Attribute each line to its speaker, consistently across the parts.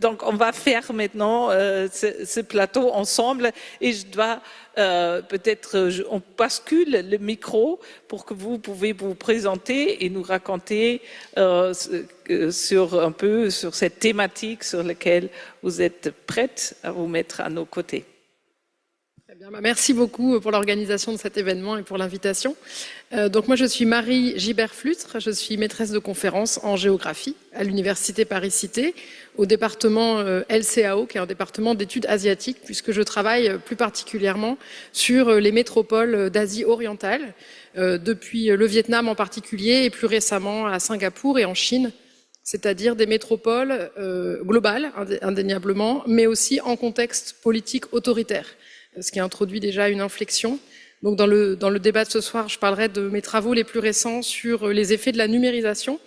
Speaker 1: Donc, on va faire maintenant ce plateau ensemble et je dois peut-être, on bascule le micro pour que vous pouvez vous présenter et nous raconter un peu sur cette thématique sur laquelle vous êtes prête à vous mettre à nos côtés.
Speaker 2: Très bien, merci beaucoup pour l'organisation de cet événement et pour l'invitation. Donc moi je suis Marie Gibert-Flutre, je suis maîtresse de conférences en géographie à l'Université Paris-Cité, au département LCAO, qui est un département d'études asiatiques, puisque je travaille plus particulièrement sur les métropoles d'Asie orientale, depuis le Vietnam en particulier, et plus récemment à Singapour et en Chine, c'est-à-dire des métropoles globales, indéniablement, mais aussi en contexte politique autoritaire, ce qui introduit déjà une inflexion. Donc dans le débat de ce soir, je parlerai de mes travaux les plus récents sur les effets de la numérisation,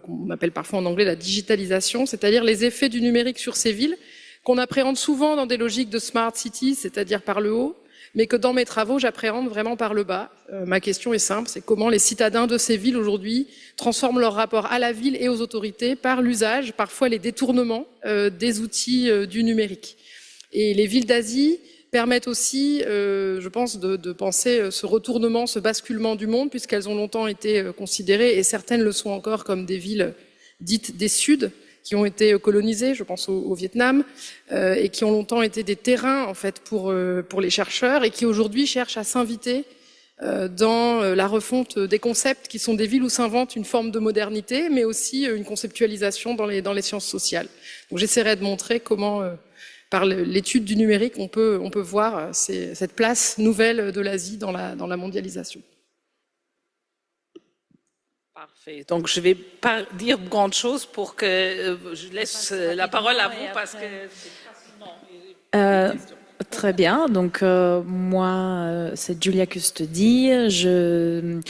Speaker 2: qu'on appelle parfois en anglais la digitalisation, c'est-à-dire les effets du numérique sur ces villes, qu'on appréhende souvent dans des logiques de smart cities, c'est-à-dire par le haut, mais que dans mes travaux, j'appréhende vraiment par le bas. Ma question est simple, c'est comment les citadins de ces villes aujourd'hui transforment leur rapport à la ville et aux autorités par l'usage, parfois les détournements des outils du numérique. Et les villes d'Asie permettent aussi, je pense, de penser ce retournement, ce basculement du monde, puisqu'elles ont longtemps été considérées, et certaines le sont encore, comme des villes dites des Suds, qui ont été colonisées, je pense au Vietnam, et qui ont longtemps été des terrains en fait pour les chercheurs, et qui aujourd'hui cherchent à s'inviter dans la refonte des concepts qui sont des villes où s'invente une forme de modernité, mais aussi une conceptualisation dans les sciences sociales. Donc j'essaierai de montrer comment par l'étude du numérique, on peut voir cette place nouvelle de l'Asie dans la mondialisation.
Speaker 1: Parfait. Donc, je ne vais pas dire grande chose pour que je laisse la parole à vous parce que c'est facilement.
Speaker 3: Très bien. Donc, moi, c'est Julia Custody. Je,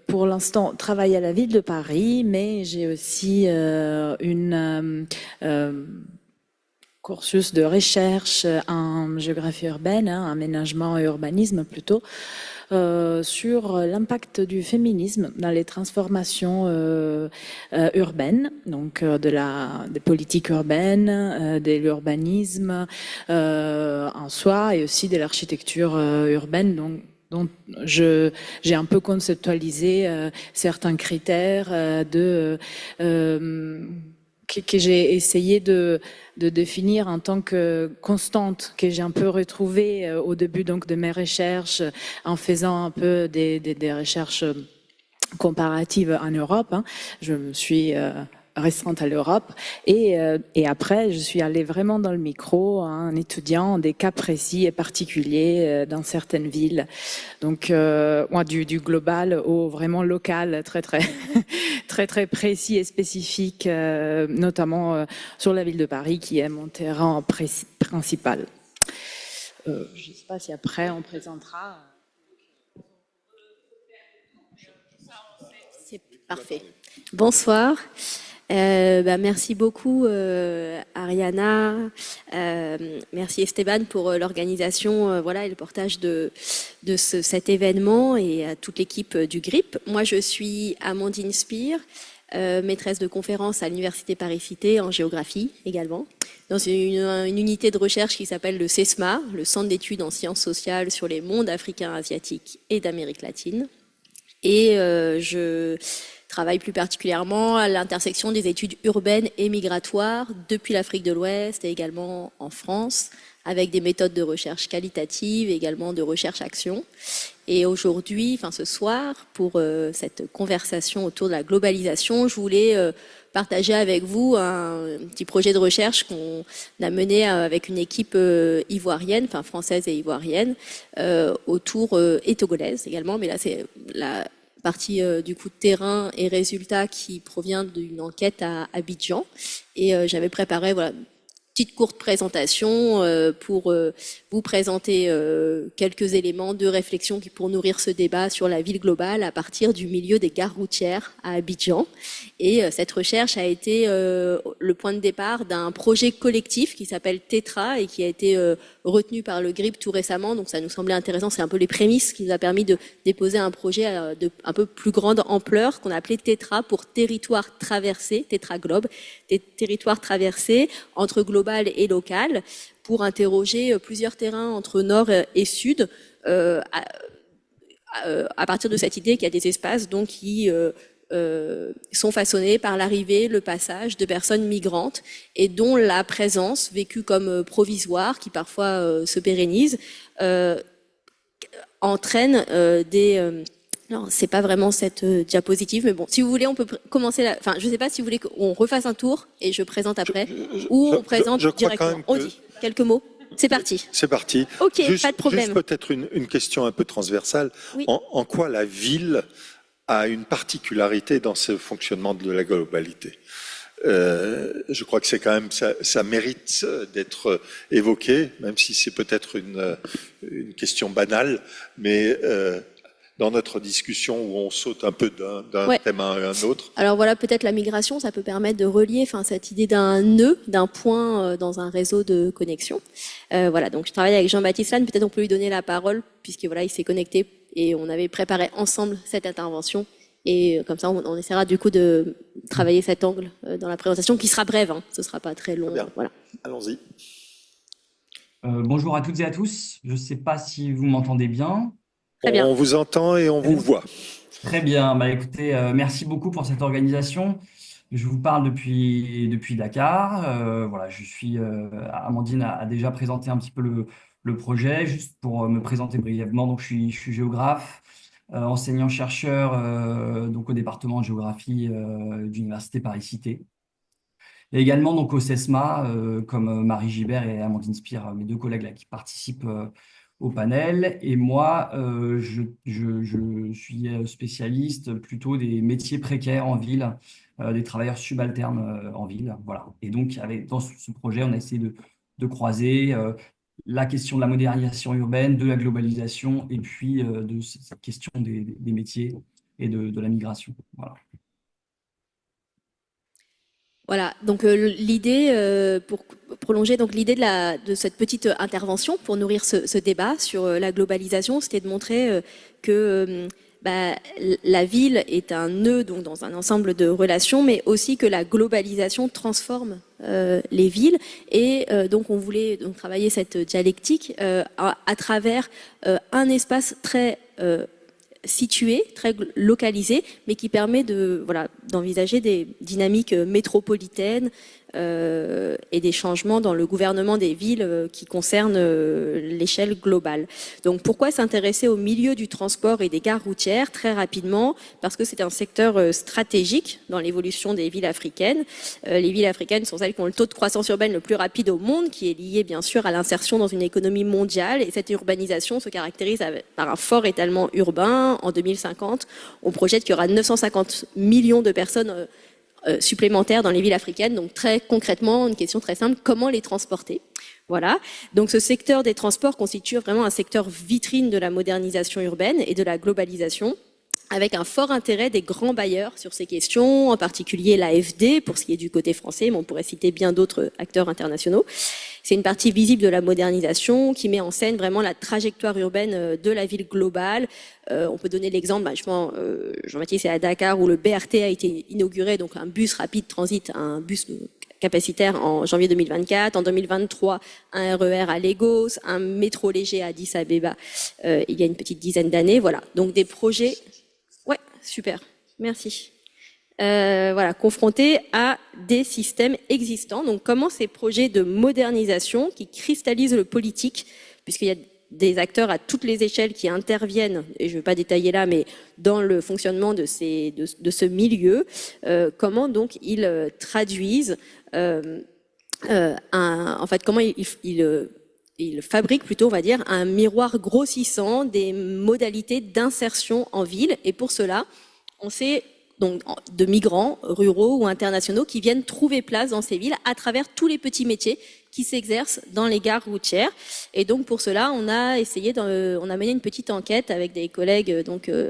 Speaker 3: pour l'instant, travaille à la ville de Paris, mais j'ai aussi une cursus de recherche en géographie urbaine, aménagement et urbanisme plutôt, sur l'impact du féminisme dans les transformations urbaines, donc des politiques urbaines, de l'urbanisme en soi et aussi de l'architecture urbaine. Donc, dont j'ai un peu conceptualisé certains critères que j'ai essayé de définir en tant que constante, que j'ai un peu retrouvée au début donc de mes recherches, en faisant un peu des recherches comparatives en Europe. Je me suis restreinte à l'Europe et après je suis allée vraiment dans le micro en étudiant des cas précis et particuliers dans certaines villes. Donc moi du global au vraiment local, très très précis et spécifique, notamment sur la ville de Paris qui est mon terrain principal. Je ne sais pas si après on présentera.
Speaker 4: C'est parfait. Bonsoir. Merci beaucoup Ariana, merci Esteban pour l'organisation et le portage de cet événement et à toute l'équipe du GRIP. Moi je suis Amandine Spire, maîtresse de conférence à l'Université Paris-Cité en géographie également, dans une unité de recherche qui s'appelle le CESMA, le Centre d'études en sciences sociales sur les mondes africains, asiatiques et d'Amérique latine. Et je travaille plus particulièrement à l'intersection des études urbaines et migratoires depuis l'Afrique de l'Ouest et également en France, avec des méthodes de recherche qualitative et également de recherche-action. Et aujourd'hui, ce soir, pour cette conversation autour de la globalisation, je voulais partager avec vous un petit projet de recherche qu'on a mené avec une équipe ivoirienne, française et ivoirienne, autour et togolaise également, mais là c'est la partie du coup de terrain et résultats qui provient d'une enquête à Abidjan. Et j'avais préparé petite courte présentation pour vous présenter quelques éléments de réflexion pour nourrir ce débat sur la ville globale à partir du milieu des gares routières à Abidjan. Et cette recherche a été le point de départ d'un projet collectif qui s'appelle Tetra et qui a été retenu par le GRIP tout récemment. Donc ça nous semblait intéressant, c'est un peu les prémices qui nous a permis de déposer un projet de un peu plus grande ampleur qu'on a appelé Tetra pour territoire traversé, Tetra Globe, des territoires traversés entre global et local pour interroger plusieurs terrains entre nord et sud à partir de cette idée qu'il y a des espaces donc qui sont façonnés par l'arrivée, le passage de personnes migrantes et dont la présence, vécue comme provisoire, qui parfois se pérennise, entraîne des... non, c'est pas vraiment cette diapositive, mais bon, si vous voulez, on peut commencer là. Enfin, je sais pas si vous voulez qu'on refasse un tour et je présente après, ou on présente directement. On dit quelques mots. C'est parti.
Speaker 5: C'est parti.
Speaker 4: Ok, pas de problème.
Speaker 5: Juste peut-être une question un peu transversale.
Speaker 4: Oui.
Speaker 5: En quoi la ville a une particularité dans ce fonctionnement de la globalité? Je crois que c'est quand même ça mérite d'être évoqué, même si c'est peut-être une question banale, mais dans notre discussion où on saute un peu d'un thème à un autre.
Speaker 4: Alors voilà, peut-être la migration, ça peut permettre de relier, enfin cette idée d'un nœud, d'un point dans un réseau de connexion. Voilà, donc je travaille avec Jean-Baptiste Lannes, peut-être on peut lui donner la parole puisque voilà, il s'est connecté et on avait préparé ensemble cette intervention. Et comme ça, on essaiera du coup de travailler cet angle dans la présentation, qui sera brève, hein. Ce ne sera pas très long.
Speaker 5: Très bien.
Speaker 4: Voilà.
Speaker 5: Allons-y.
Speaker 6: Bonjour à toutes et à tous. Je ne sais pas si vous m'entendez bien.
Speaker 4: Très bien.
Speaker 5: On vous entend et on vous voit.
Speaker 6: Très bien. Bah, écoutez, merci beaucoup pour cette organisation. Je vous parle depuis Dakar. Voilà, Amandine a déjà présenté un petit peu le projet. Juste pour me présenter brièvement, donc je suis géographe. Enseignant-chercheur donc au département de géographie d'Université Paris-Cité. Et également donc au CESMA, comme Marie Gibert et Amandine Spire, mes deux collègues là, qui participent au panel. Et moi, je suis spécialiste plutôt des métiers précaires en ville, des travailleurs subalternes en ville. Voilà. Et donc, dans ce projet, on a essayé de croiser la question de la modernisation urbaine, de la globalisation, et puis de cette question des métiers et de la migration. Voilà.
Speaker 4: Voilà, donc l'idée, pour prolonger donc l'idée de cette petite intervention pour nourrir ce débat sur la globalisation, c'était de montrer que la ville est un nœud donc dans un ensemble de relations, mais aussi que la globalisation transforme les villes. Et donc on voulait donc travailler cette dialectique à travers un espace très situé, très localisé, mais qui permet d'envisager des dynamiques métropolitaines et des changements dans le gouvernement des villes qui concernent l'échelle globale. Donc pourquoi s'intéresser au milieu du transport et des gares routières? Très rapidement, parce que c'est un secteur stratégique dans l'évolution des villes africaines. Les villes africaines sont celles qui ont le taux de croissance urbaine le plus rapide au monde, qui est lié bien sûr à l'insertion dans une économie mondiale, et cette urbanisation se caractérise par un fort étalement urbain. En 2050, on projette qu'il y aura 950 millions de personnes supplémentaires dans les villes africaines. Donc très concrètement, une question très simple, comment les transporter? Voilà. Donc ce secteur des transports constitue vraiment un secteur vitrine de la modernisation urbaine et de la globalisation, avec un fort intérêt des grands bailleurs sur ces questions, en particulier l'AFD pour ce qui est du côté français, mais on pourrait citer bien d'autres acteurs internationaux. C'est une partie visible de la modernisation qui met en scène vraiment la trajectoire urbaine de la ville globale. On peut donner l'exemple, Jean-Baptiste, c'est à Dakar où le BRT a été inauguré, donc un bus rapide transit, un bus capacitaire en janvier 2024. En 2023, un RER à Lagos, un métro léger à Addis Abeba il y a une petite dizaine d'années. Voilà, donc des projets... Ouais, super, merci. Confrontés à des systèmes existants. Donc comment ces projets de modernisation qui cristallisent le politique, puisqu'il y a des acteurs à toutes les échelles qui interviennent, et je ne vais pas détailler là, mais dans le fonctionnement de ce milieu, comment donc ils traduisent, comment ils fabriquent plutôt, on va dire, un miroir grossissant des modalités d'insertion en ville. Et pour cela, on s'est donc de migrants ruraux ou internationaux qui viennent trouver place dans ces villes à travers tous les petits métiers qui s'exercent dans les gares routières. Et donc pour cela, on a mené une petite enquête avec des collègues,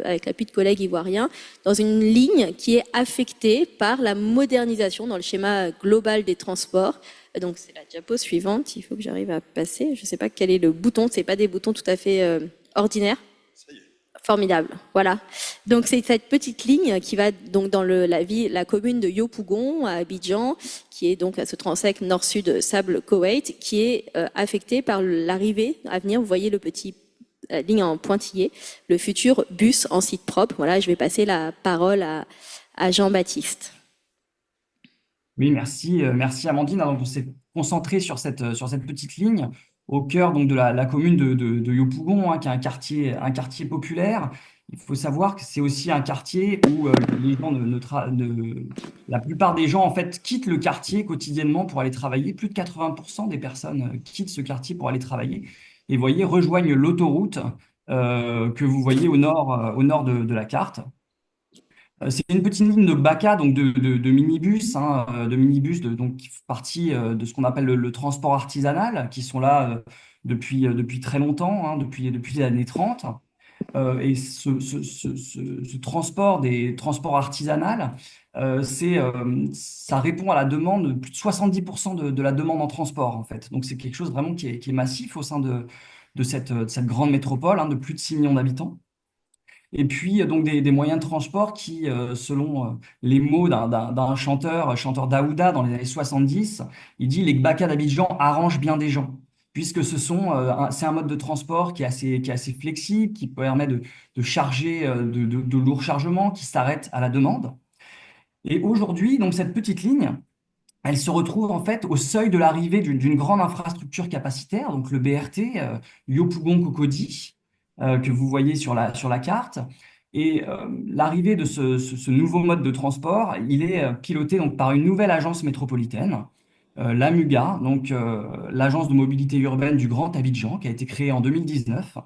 Speaker 4: avec l'appui de collègues ivoiriens, dans une ligne qui est affectée par la modernisation dans le schéma global des transports. Donc c'est la diapo suivante, il faut que j'arrive à passer. Je ne sais pas quel est le bouton, c'est pas des boutons tout à fait ordinaires. Formidable, voilà. Donc c'est cette petite ligne qui va donc dans la commune de Yopougon à Abidjan, qui est donc à ce transect nord-sud Sable-Koweït, qui est affectée par l'arrivée à venir. Vous voyez la ligne en pointillé, le futur bus en site propre. Voilà, je vais passer la parole à Jean-Baptiste.
Speaker 6: Oui, merci Amandine. Alors, on s'est concentré sur cette petite ligne au cœur donc de la commune de Yopougon, qui est un quartier populaire. Il faut savoir que c'est aussi un quartier où les gens la plupart des gens en fait quittent le quartier quotidiennement pour aller travailler. Plus de 80% des personnes quittent ce quartier pour aller travailler et rejoignent l'autoroute que vous voyez au nord de la carte. C'est une petite ligne de BACA, donc de minibus, donc qui font partie de ce qu'on appelle le transport artisanal, qui sont là depuis très longtemps, depuis les années 30. Et ce transport artisanal, ça répond à la demande, plus de 70% de la demande en transport, en fait. Donc c'est quelque chose vraiment qui est massif au sein de cette grande métropole, de plus de 6 millions d'habitants. Et puis, donc, des moyens de transport qui, selon les mots d'un chanteur Daouda dans les années 70, il dit « Les Gbaka d'Abidjan arrangent bien des gens ». Puisque c'est un mode de transport qui est assez flexible, qui permet de charger de lourds chargements, qui s'arrête à la demande. Et aujourd'hui, donc, cette petite ligne, elle se retrouve en fait au seuil de l'arrivée d'une grande infrastructure capacitaire, donc le BRT Yopougon-Cocody, que vous voyez sur la carte. Et l'arrivée de ce nouveau mode de transport, il est piloté donc, par une nouvelle agence métropolitaine, l'AMUGA, donc l'agence de mobilité urbaine du Grand Abidjan, qui a été créée en 2019.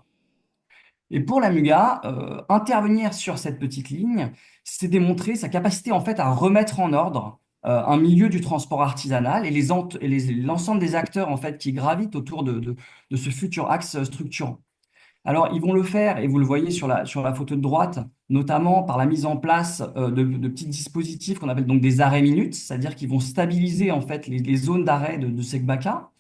Speaker 6: Et pour l'AMUGA, intervenir sur cette petite ligne, c'est démontrer sa capacité en fait à remettre en ordre un milieu du transport artisanal et l'ensemble des acteurs en fait qui gravitent autour de ce futur axe structurant. Alors, ils vont le faire, et vous le voyez sur la photo de droite, notamment par la mise en place de petits dispositifs qu'on appelle donc des arrêts minutes, c'est-à-dire qu'ils vont stabiliser en fait les zones d'arrêt de ces Gbaka.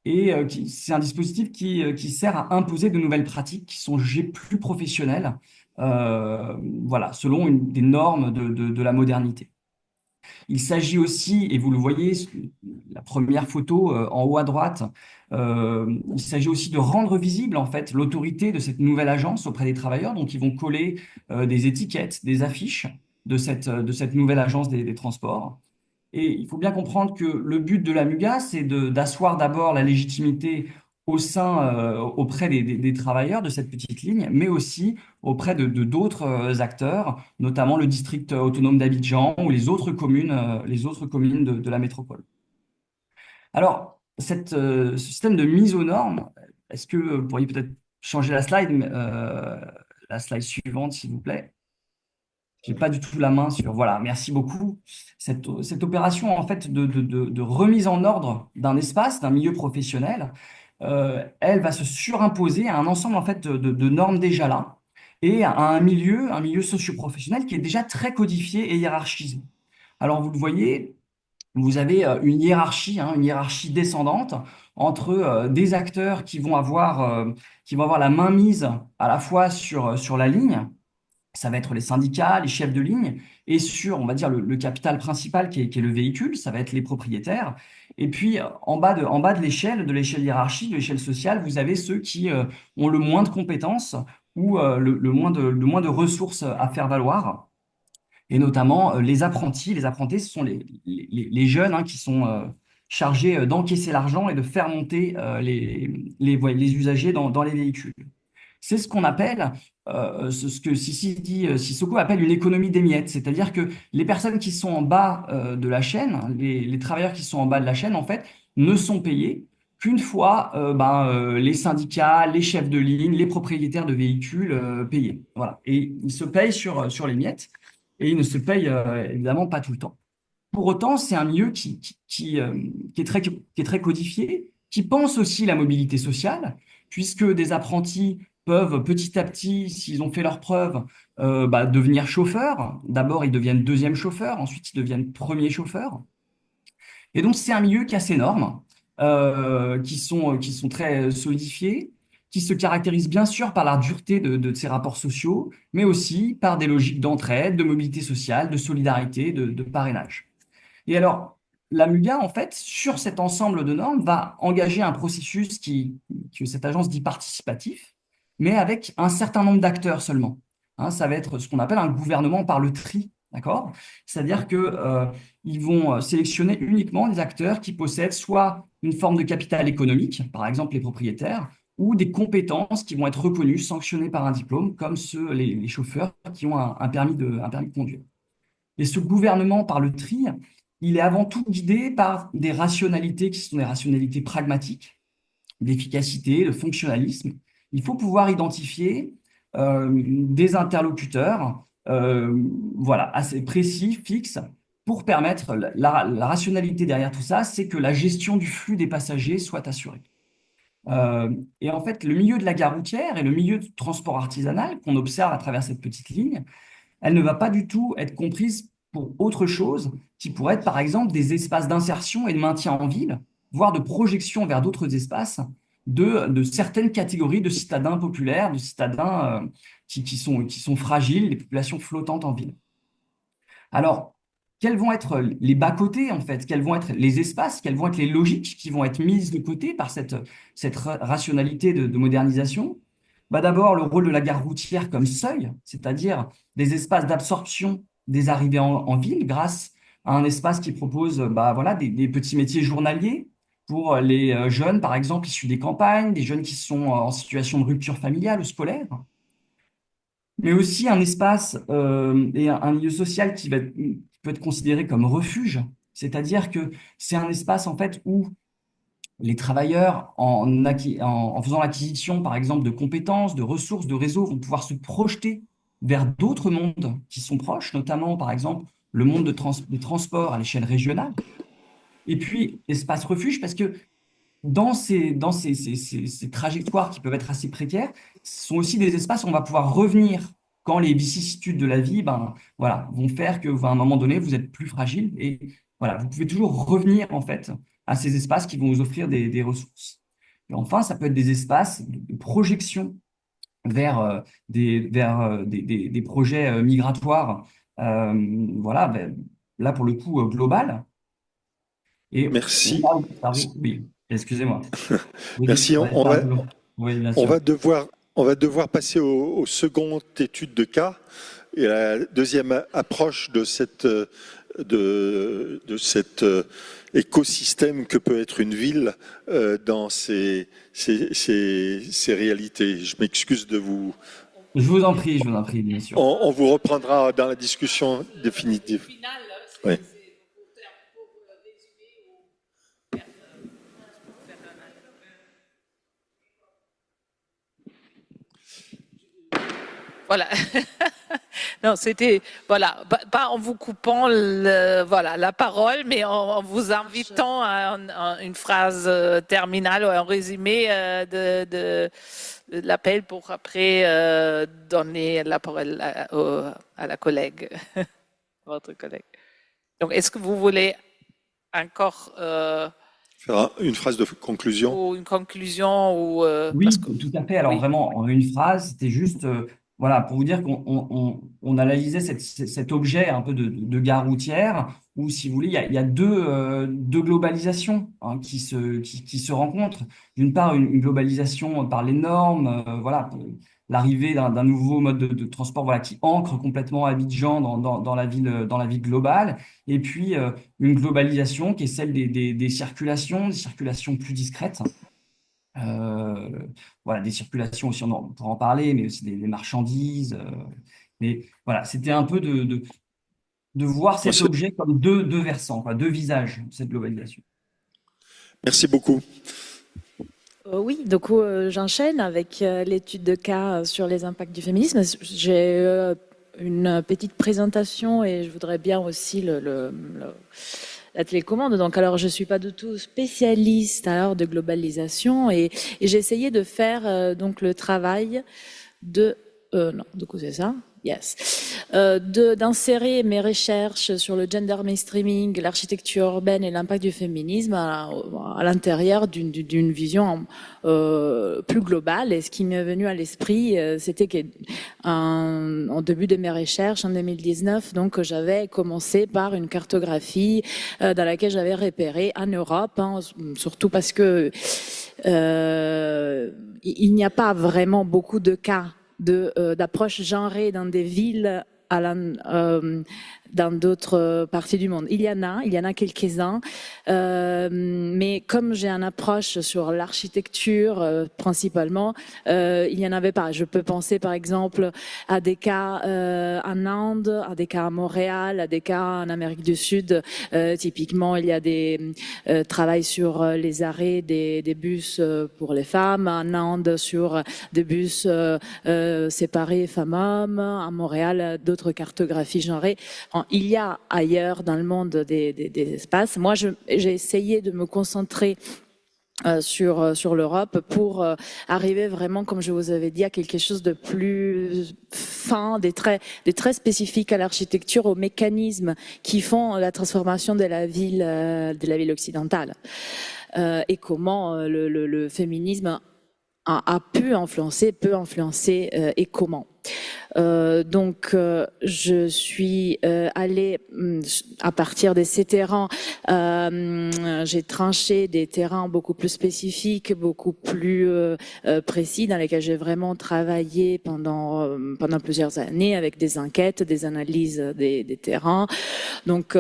Speaker 6: Et c'est un dispositif qui sert à imposer de nouvelles pratiques qui sont jugées plus professionnelles, selon des normes de la modernité. Il s'agit aussi, et vous le voyez, la première photo en haut à droite, il s'agit aussi de rendre visible en fait l'autorité de cette nouvelle agence auprès des travailleurs. Donc, ils vont coller des étiquettes, des affiches de cette nouvelle agence des transports. Et il faut bien comprendre que le but de la MUGA, c'est d'asseoir d'abord la légitimité auprès des travailleurs de cette petite ligne, mais aussi auprès de d'autres acteurs, notamment le district autonome d'Abidjan ou les autres communes de la métropole. Alors, ce système de mise aux normes, est-ce que vous pourriez peut-être changer la slide suivante, s'il vous plaît? Je n'ai pas du tout la main sur… Voilà, merci beaucoup. Cette opération, en fait, de remise en ordre d'un espace, d'un milieu professionnel, elle va se surimposer à un ensemble, en fait, de normes déjà là et à un milieu socio-professionnel qui est déjà très codifié et hiérarchisé. Alors, vous le voyez, vous avez une hiérarchie descendante entre des acteurs qui vont avoir la main mise à la fois sur la ligne. Ça va être les syndicats, les chefs de ligne, et sur, on va dire, le capital principal qui est le véhicule, ça va être les propriétaires. Et puis, en bas de l'échelle hiérarchique, de l'échelle sociale, vous avez ceux qui ont le moins de compétences ou le moins de ressources à faire valoir, et notamment les apprentis. Les apprentis, ce sont les jeunes qui sont chargés d'encaisser l'argent et de faire monter les usagers dans les véhicules. C'est ce qu'on appelle, ce que Sissoko appelle une économie des miettes, c'est-à-dire que les personnes qui sont en bas de la chaîne, les travailleurs qui sont en bas de la chaîne, en fait, ne sont payés qu'une fois les syndicats, les chefs de ligne, les propriétaires de véhicules payés. Voilà. Et ils se payent sur les miettes. et il ne se paye évidemment pas tout le temps. Pour autant, c'est un milieu qui est très codifié, qui pense aussi la mobilité sociale, puisque des apprentis peuvent petit à petit, s'ils ont fait leurs preuves, devenir chauffeurs. D'abord, ils deviennent deuxième chauffeur, ensuite ils deviennent premier chauffeur. Et donc, c'est un milieu qui a ses normes, qui sont très solidifiées, qui se caractérisent bien sûr par la dureté de ces rapports sociaux, mais aussi par des logiques d'entraide, de mobilité sociale, de solidarité, de parrainage. Et alors, la MUGA, en fait, sur cet ensemble de normes, va engager un processus que cette agence dit participatif, mais avec un certain nombre d'acteurs seulement. Hein, ça va être ce qu'on appelle un gouvernement par le tri, d'accord? C'est-à-dire que ils vont sélectionner uniquement des acteurs qui possèdent soit une forme de capital économique, par exemple les propriétaires, ou des compétences qui vont être reconnues, sanctionnées par un diplôme, comme les chauffeurs qui ont un permis de conduire. Et ce gouvernement par le tri, il est avant tout guidé par des rationalités qui sont des rationalités pragmatiques, d'efficacité, de fonctionnalisme. Il faut pouvoir identifier des interlocuteurs assez précis, fixes, pour permettre la rationalité derrière tout ça, c'est que la gestion du flux des passagers soit assurée. Et en fait, le milieu de la gare routière et le milieu du transport artisanal qu'on observe à travers cette petite ligne, elle ne va pas du tout être comprise pour autre chose qui pourrait être, par exemple, des espaces d'insertion et de maintien en ville, voire de projection vers d'autres espaces de certaines catégories de citadins populaires, de citadins qui sont fragiles, les populations flottantes en ville. Alors, quels vont être les bas-côtés, en fait? Quels vont être les espaces? Quelles vont être les logiques qui vont être mises de côté par cette rationalité de modernisation? D'abord, le rôle de la gare routière comme seuil, c'est-à-dire des espaces d'absorption des arrivées en ville grâce à un espace qui propose des petits métiers journaliers pour les jeunes, par exemple, issus des campagnes, des jeunes qui sont en situation de rupture familiale ou scolaire, mais aussi un espace et un milieu social qui peut être considéré comme refuge, c'est-à-dire que c'est un espace en fait où les travailleurs, en faisant l'acquisition, par exemple, de compétences, de ressources, de réseaux, vont pouvoir se projeter vers d'autres mondes qui sont proches, notamment, par exemple, le monde des transports à l'échelle régionale. Et puis, espace refuge, parce que dans ces trajectoires qui peuvent être assez précaires, ce sont aussi des espaces où on va pouvoir revenir quand les vicissitudes de la vie vont faire qu'à un moment donné, vous êtes plus fragile. Et voilà, vous pouvez toujours revenir, en fait, à ces espaces qui vont vous offrir des ressources. Et enfin, ça peut être des espaces de projection vers des projets migratoires, là pour le coup global. Et
Speaker 5: Merci.
Speaker 6: Oui, excusez-moi.
Speaker 5: Merci.
Speaker 6: Oui, bien
Speaker 5: On
Speaker 6: sûr.
Speaker 5: va devoir passer aux secondes études de cas et à la deuxième approche de cet écosystème que peut être une ville dans ces réalités. Je m'excuse de vous...
Speaker 6: Je vous en prie, bien sûr.
Speaker 5: On vous reprendra dans la discussion définitive. Oui.
Speaker 1: Voilà. Non, c'était, voilà, pas en vous coupant la parole, mais en vous invitant à une phrase terminale ou un résumé de l'appel pour après donner la parole à la collègue, votre collègue. Donc, est-ce que vous voulez encore
Speaker 5: faire une phrase de conclusion?
Speaker 1: ou une conclusion ou
Speaker 6: Oui,
Speaker 1: parce que,
Speaker 6: tout à fait. Alors
Speaker 1: oui.
Speaker 6: vraiment, en une phrase, c'était juste pour vous dire qu'on analysait cet objet un peu de gare routière où, si vous voulez, il y a deux globalisations qui se rencontrent. D'une part, une globalisation par les normes, l'arrivée d'un nouveau mode de transport qui ancre complètement Abidjan dans la ville globale. Et puis, une globalisation qui est celle des circulations plus discrètes. Des circulations aussi, on pourra en parler, mais aussi des marchandises. Mais voilà, c'était un peu de voir cet objet comme deux versants, deux visages de cette globalisation.
Speaker 5: Merci beaucoup.
Speaker 3: Oui, donc j'enchaîne avec l'étude de cas sur les impacts du féminisme. J'ai une petite présentation et je voudrais bien aussi la télécommande. Donc, alors, je suis pas du tout spécialiste alors de globalisation et j'ai essayé de faire donc le travail de non, du coup c'est ça. Yes. D'insérer mes recherches sur le gender mainstreaming, l'architecture urbaine et l'impact du féminisme à l'intérieur d'une vision plus globale. Et ce qui m'est venu à l'esprit, c'était qu'en début de mes recherches, en 2019, donc j'avais commencé par une cartographie dans laquelle j'avais repéré en Europe, hein, surtout parce que il n'y a pas vraiment beaucoup de cas d'approche genrée dans des villes dans d'autres parties du monde. Il y en a quelques-uns, mais comme j'ai une approche sur l'architecture principalement, il n'y en avait pas. Je peux penser par exemple à des cas en Inde, à des cas à Montréal, à des cas en Amérique du Sud. Typiquement, il y a des travail sur les arrêts des bus pour les femmes, en Inde sur des bus séparés femmes-hommes, à Montréal d'autres cartographies genrées. Il y a ailleurs dans le monde des espaces. Moi, j'ai essayé de me concentrer sur l'Europe pour arriver vraiment, comme je vous avais dit, à quelque chose de plus fin, des traits spécifiques à l'architecture, aux mécanismes qui font la transformation de la ville occidentale. Et comment le féminisme peut influencer et comment. Donc, je suis allée à partir de ces terrains. J'ai tranché des terrains beaucoup plus spécifiques, beaucoup plus précis, dans lesquels j'ai vraiment travaillé pendant plusieurs années avec des enquêtes, des analyses des terrains. Donc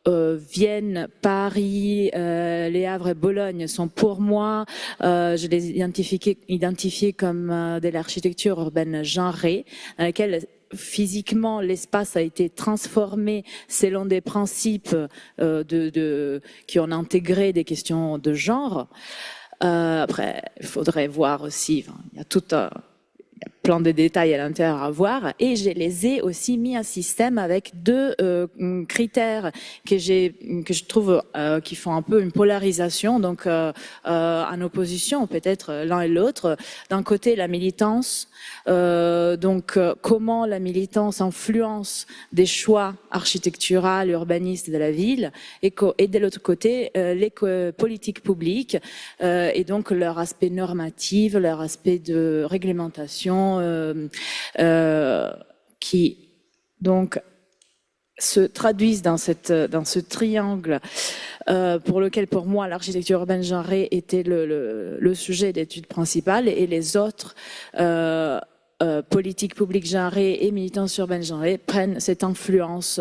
Speaker 3: Vienne, Paris, Les Havre et Bologne sont pour moi, je les identifiés comme de l'architecture urbaine genrée, dans laquelle physiquement l'espace a été transformé selon des principes qui ont intégré des questions de genre. Après, il faudrait voir aussi, il y a tout plein de détails à l'intérieur à voir, et je les ai aussi mis en système avec deux critères que je trouve qui font un peu une polarisation, donc en opposition peut-être l'un et l'autre. D'un côté, la militance, donc comment la militance influence des choix architecturaux, urbanistes de la ville, et de l'autre côté, les politiques publiques, et donc leur aspect normatif, leur aspect de réglementation, qui donc se traduisent dans ce triangle pour lequel, pour moi, l'architecture urbaine genrée était le sujet d'étude principale, et les autres politiques publiques genrées et militance urbaine genrée prennent cette influence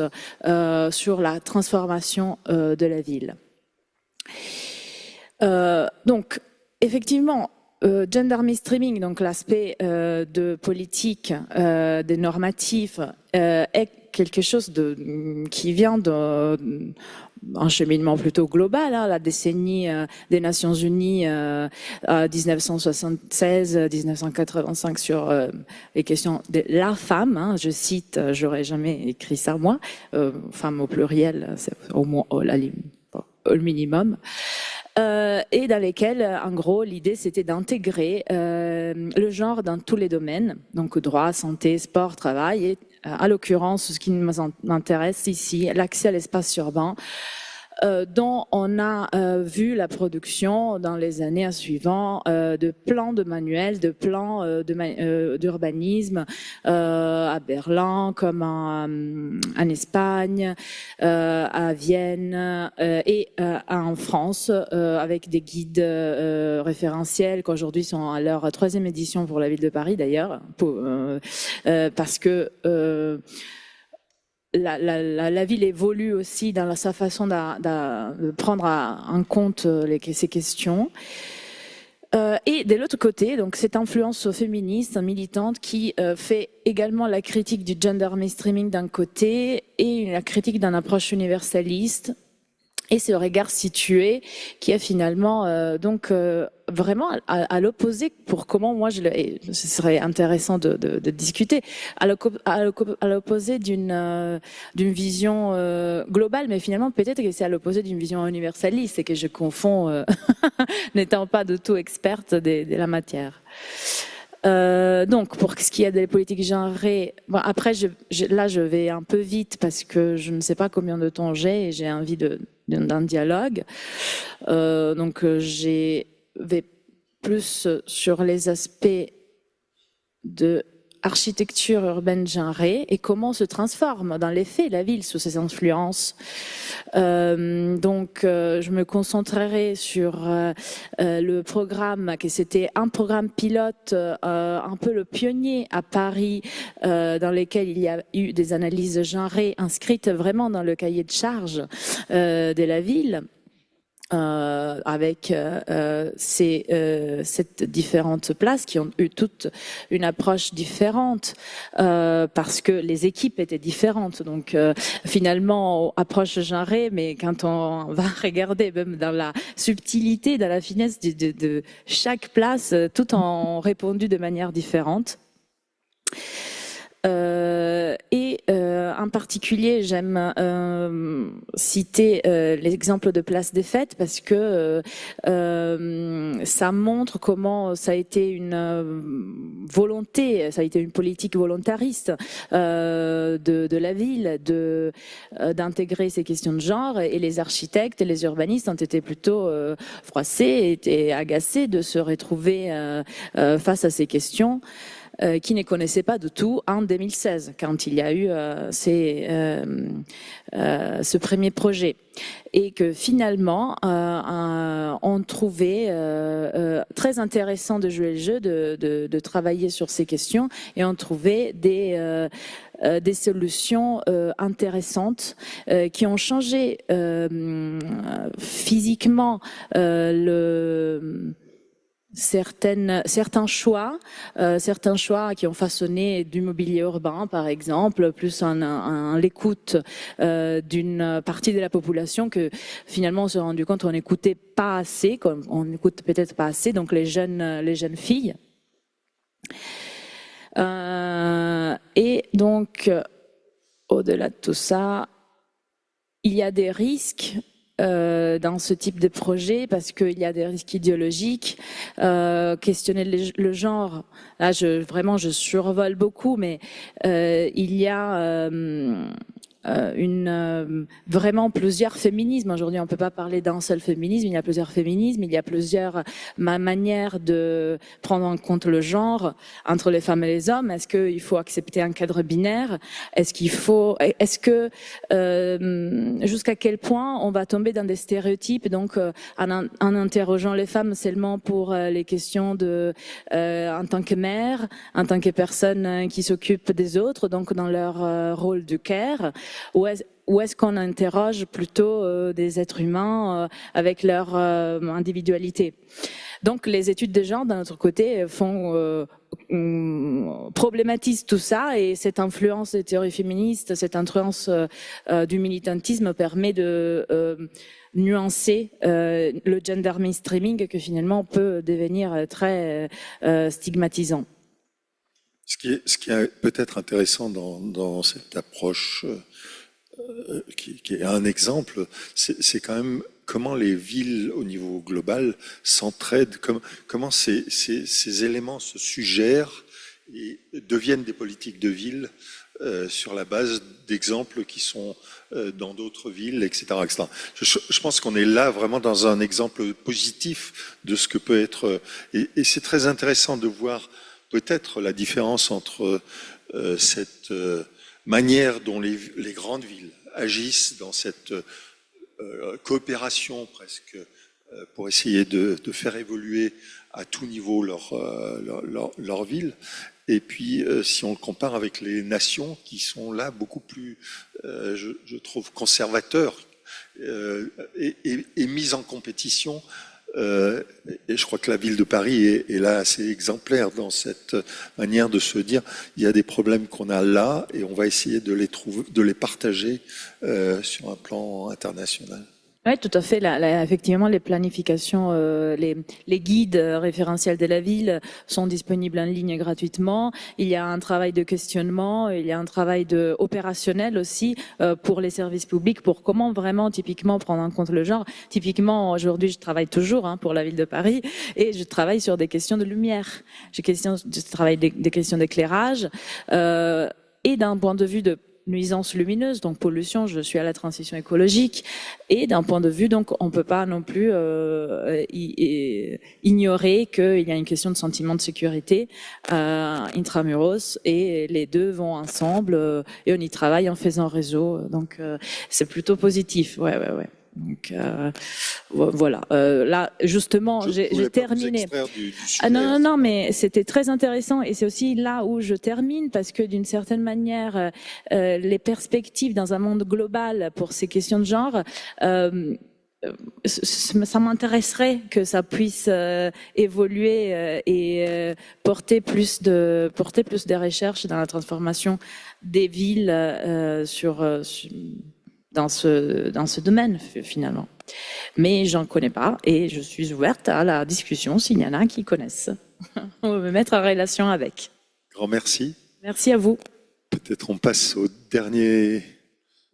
Speaker 3: sur la transformation de la ville. Donc, effectivement, gender mainstreaming, donc l'aspect de politique, des normatifs, est quelque chose qui vient d'un cheminement plutôt global, hein, la décennie des Nations Unies 1976-1985 sur les questions de la femme, hein, je cite, j'aurais jamais écrit ça moi, femme au pluriel, c'est au moins au minimum. Et dans lesquels, en gros, l'idée c'était d'intégrer le genre dans tous les domaines, donc droit, santé, sport, travail, et à l'occurrence, ce qui m'intéresse ici, l'accès à l'espace urbain, dont on a vu la production dans les années suivantes de plans de manuels, de plans d'urbanisme à Berlin, comme en Espagne, à Vienne et en France, avec des guides référentiels qui aujourd'hui sont à leur 3e édition pour la ville de Paris d'ailleurs, parce que la ville évolue aussi dans sa façon de prendre en compte ces questions. Et de l'autre côté, donc cette influence féministe, militante, qui fait également la critique du gender mainstreaming d'un côté et la critique d'une approche universaliste et ce regard situé qui est finalement vraiment à l'opposé pour comment moi et ce serait intéressant de discuter à l'opposé d'une vision globale, mais finalement peut-être que c'est à l'opposé d'une vision universaliste et que je confonds n'étant pas du tout experte de la matière. Donc, pour ce qui est des politiques genrées, bon, après, là, je vais un peu vite parce que je ne sais pas combien de temps j'ai et j'ai envie d'un dialogue. Donc, je vais plus sur les aspects de architecture urbaine genrée et comment se transforme dans les faits la ville sous ces influences. Donc, je me concentrerai sur le programme, que c'était un programme pilote, un peu le pionnier à Paris, dans lequel il y a eu des analyses genrées inscrites vraiment dans le cahier de charge de la ville. Avec ces différentes places qui ont eu toute une approche différente parce que les équipes étaient différentes. Donc finalement, approche genrée, mais quand on va regarder même dans la subtilité, dans la finesse de chaque place, tout ont répondu de manière différente. En particulier, j'aime citer l'exemple de Place des Fêtes parce que ça montre comment ça a été une volonté, ça a été une politique volontariste de la ville d'intégrer ces questions de genre, et les architectes et les urbanistes ont été plutôt froissés et agacés de se retrouver face à ces questions. Qui ne connaissaient pas du tout en 2016, quand il y a eu ce premier projet. Et que finalement, on trouvait très intéressant de jouer le jeu, de travailler sur ces questions, et on trouvait des solutions intéressantes qui ont changé physiquement certains choix qui ont façonné du mobilier urbain, par exemple, plus l'écoute d'une partie de la population que finalement on s'est rendu compte qu'on n'écoutait pas assez, on n'écoute peut-être pas assez, donc les jeunes filles. Et donc, au-delà de tout ça, il y a des risques dans ce type de projet parce qu'il y a des risques idéologiques. Questionner le genre, là je survole beaucoup, mais il y a vraiment plusieurs féminismes. Aujourd'hui, on ne peut pas parler d'un seul féminisme. Il y a plusieurs féminismes, il y a plusieurs manières de prendre en compte le genre entre les femmes et les hommes. Est-ce qu'il faut accepter un cadre binaire? Est-ce que jusqu'à quel point on va tomber dans des stéréotypes? Donc, en interrogeant les femmes seulement pour les questions en tant que mère, en tant que personne qui s'occupe des autres, donc dans leur rôle de care. Ou est-ce qu'on interroge plutôt des êtres humains avec leur individualité? Donc les études de genre, d'un autre côté, problématisent tout ça, et cette influence des théories féministes, cette influence du militantisme permet de nuancer le gender mainstreaming que finalement peut devenir très stigmatisant.
Speaker 5: Ce qui est peut-être intéressant dans cette approche qui est un exemple, c'est quand même comment les villes au niveau global s'entraident, comment ces éléments se suggèrent et deviennent des politiques de ville sur la base d'exemples qui sont dans d'autres villes, etc. etc. Je pense qu'on est là vraiment dans un exemple positif de ce que peut être... Et c'est très intéressant de voir peut-être la différence entre cette manière dont les grandes villes agissent dans cette coopération presque pour essayer de faire évoluer à tout niveau leur ville. Et puis, si on le compare avec les nations qui sont là beaucoup plus, je trouve, conservateurs et mises en compétition. Et je crois que la ville de Paris est là assez exemplaire dans cette manière de se dire il y a des problèmes qu'on a là et on va essayer de les partager sur un plan international.
Speaker 3: Oui, tout à fait. Effectivement, les planifications, les guides référentiels de la ville sont disponibles en ligne gratuitement. Il y a un travail de questionnement, il y a un travail opérationnel aussi pour les services publics, pour comment vraiment typiquement prendre en compte le genre. Typiquement, aujourd'hui, je travaille toujours pour la ville de Paris et je travaille sur des questions de lumière. Je travaille des questions d'éclairage et d'un point de vue de nuisances lumineuses, donc pollution, je suis à la transition écologique, et d'un point de vue, donc, on peut pas non plus ignorer qu'il y a une question de sentiment de sécurité intramuros, et les deux vont ensemble, et on y travaille en faisant réseau, donc c'est plutôt positif, ouais. Donc voilà. Là, justement, j'ai terminé. Non, mais c'était très intéressant et c'est aussi là où je termine parce que d'une certaine manière, les perspectives dans un monde global pour ces questions de genre. Ça m'intéresserait que ça puisse évoluer et porter plus de recherches dans la transformation des villes dans ce domaine finalement. Mais j'en connais pas et je suis ouverte à la discussion s'il y en a qui connaissent. On va me mettre en relation avec.
Speaker 5: Grand merci.
Speaker 3: Merci à vous.
Speaker 5: Peut-être on passe au dernier.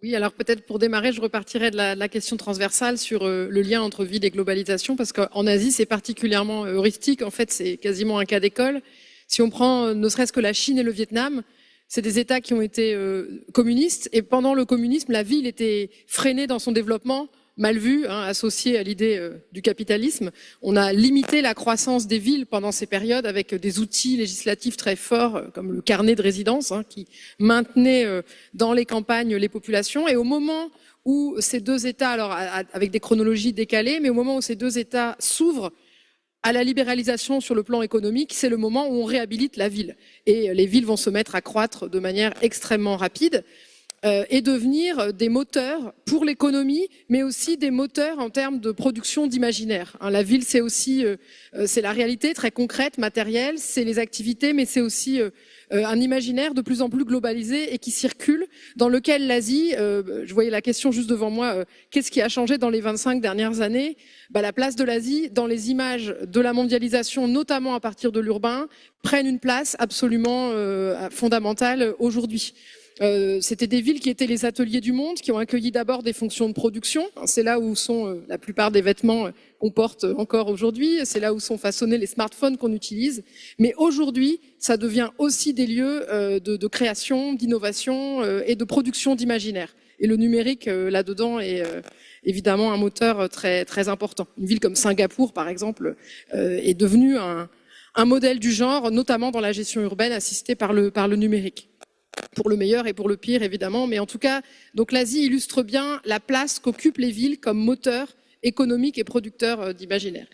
Speaker 2: Oui, alors peut-être pour démarrer, je repartirai de la question transversale sur le lien entre ville et globalisation, parce qu'en Asie, c'est particulièrement heuristique. En fait, c'est quasiment un cas d'école. Si on prend ne serait-ce que la Chine et le Vietnam, c'est des États qui ont été communistes, et pendant le communisme, la ville était freinée dans son développement, mal vu, associé à l'idée du capitalisme. On a limité la croissance des villes pendant ces périodes avec des outils législatifs très forts, comme le carnet de résidence, qui maintenait dans les campagnes les populations. Et au moment où ces deux États, alors avec des chronologies décalées, mais au moment où ces deux États s'ouvrent à la libéralisation sur le plan économique, c'est le moment où on réhabilite la ville. Et les villes vont se mettre à croître de manière extrêmement rapide et devenir des moteurs pour l'économie, mais aussi des moteurs en termes de production d'imaginaire. La ville, c'est aussi c'est la réalité très concrète, matérielle, c'est les activités, mais c'est aussi un imaginaire de plus en plus globalisé et qui circule, dans lequel l'Asie, je voyais la question juste devant moi, qu'est-ce qui a changé dans les 25 dernières années ? La place de l'Asie dans les images de la mondialisation, notamment à partir de l'urbain, prennent une place absolument fondamentale aujourd'hui. C'était des villes qui étaient les ateliers du monde, qui ont accueilli d'abord des fonctions de production. C'est là où sont la plupart des vêtements qu'on porte encore aujourd'hui. C'est là où sont façonnés les smartphones qu'on utilise. Mais aujourd'hui, ça devient aussi des lieux de création, d'innovation et de production d'imaginaire. Et le numérique, là-dedans, est évidemment un moteur très, très important. Une ville comme Singapour, par exemple, est devenue un modèle du genre, notamment dans la gestion urbaine assistée par le numérique. Pour le meilleur et pour le pire, évidemment. Mais en tout cas, donc l'Asie illustre bien la place qu'occupent les villes comme moteur économique et producteur d'imaginaire.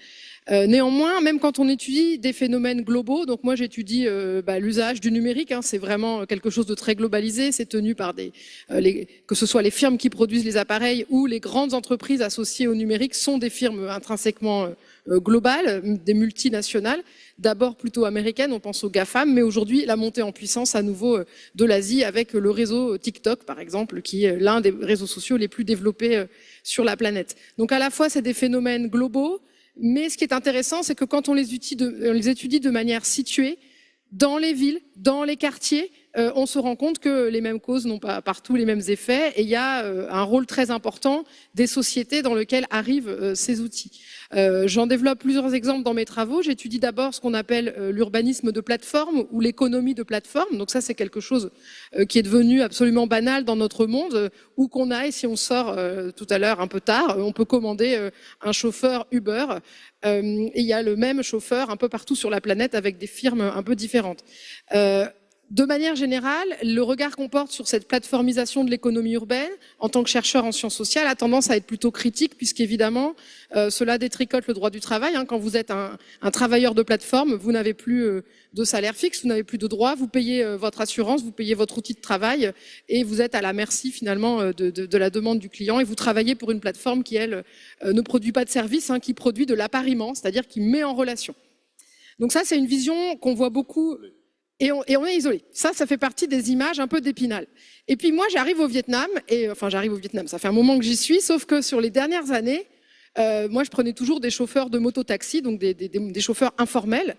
Speaker 2: Néanmoins, même quand on étudie des phénomènes globaux, donc moi j'étudie l'usage du numérique, c'est vraiment quelque chose de très globalisé, c'est tenu par que ce soit les firmes qui produisent les appareils ou les grandes entreprises associées au numérique sont des firmes intrinsèquement globales, des multinationales, d'abord plutôt américaines, on pense aux GAFAM, mais aujourd'hui la montée en puissance à nouveau de l'Asie avec le réseau TikTok par exemple, qui est l'un des réseaux sociaux les plus développés sur la planète. Donc à la fois c'est des phénomènes globaux, mais ce qui est intéressant, c'est que quand on les étudie de manière située, dans les villes, dans les quartiers, on se rend compte que les mêmes causes n'ont pas partout les mêmes effets et il y a un rôle très important des sociétés dans lesquelles arrivent ces outils. J'en développe plusieurs exemples dans mes travaux. J'étudie d'abord ce qu'on appelle l'urbanisme de plateforme ou l'économie de plateforme. Donc ça, c'est quelque chose qui est devenu absolument banal dans notre monde, où qu'on aille, si on sort tout à l'heure un peu tard, on peut commander un chauffeur Uber. Et il y a le même chauffeur un peu partout sur la planète avec des firmes un peu différentes. De manière générale, le regard qu'on porte sur cette plateformisation de l'économie urbaine, en tant que chercheur en sciences sociales, a tendance à être plutôt critique, puisqu'évidemment, cela détricote le droit du travail. Quand vous êtes un travailleur de plateforme, vous n'avez plus de salaire fixe, vous n'avez plus de droits, vous payez votre assurance, vous payez votre outil de travail, et vous êtes à la merci finalement de la demande du client, et vous travaillez pour une plateforme qui, elle, ne produit pas de service, qui produit de l'appariement, c'est-à-dire qui met en relation. Donc ça, c'est une vision qu'on voit beaucoup. et on est isolé. Ça fait partie des images un peu d'Épinal. Et puis moi, j'arrive au Vietnam, ça fait un moment que j'y suis, sauf que sur les dernières années, moi, je prenais toujours des chauffeurs de moto-taxi, donc des chauffeurs informels,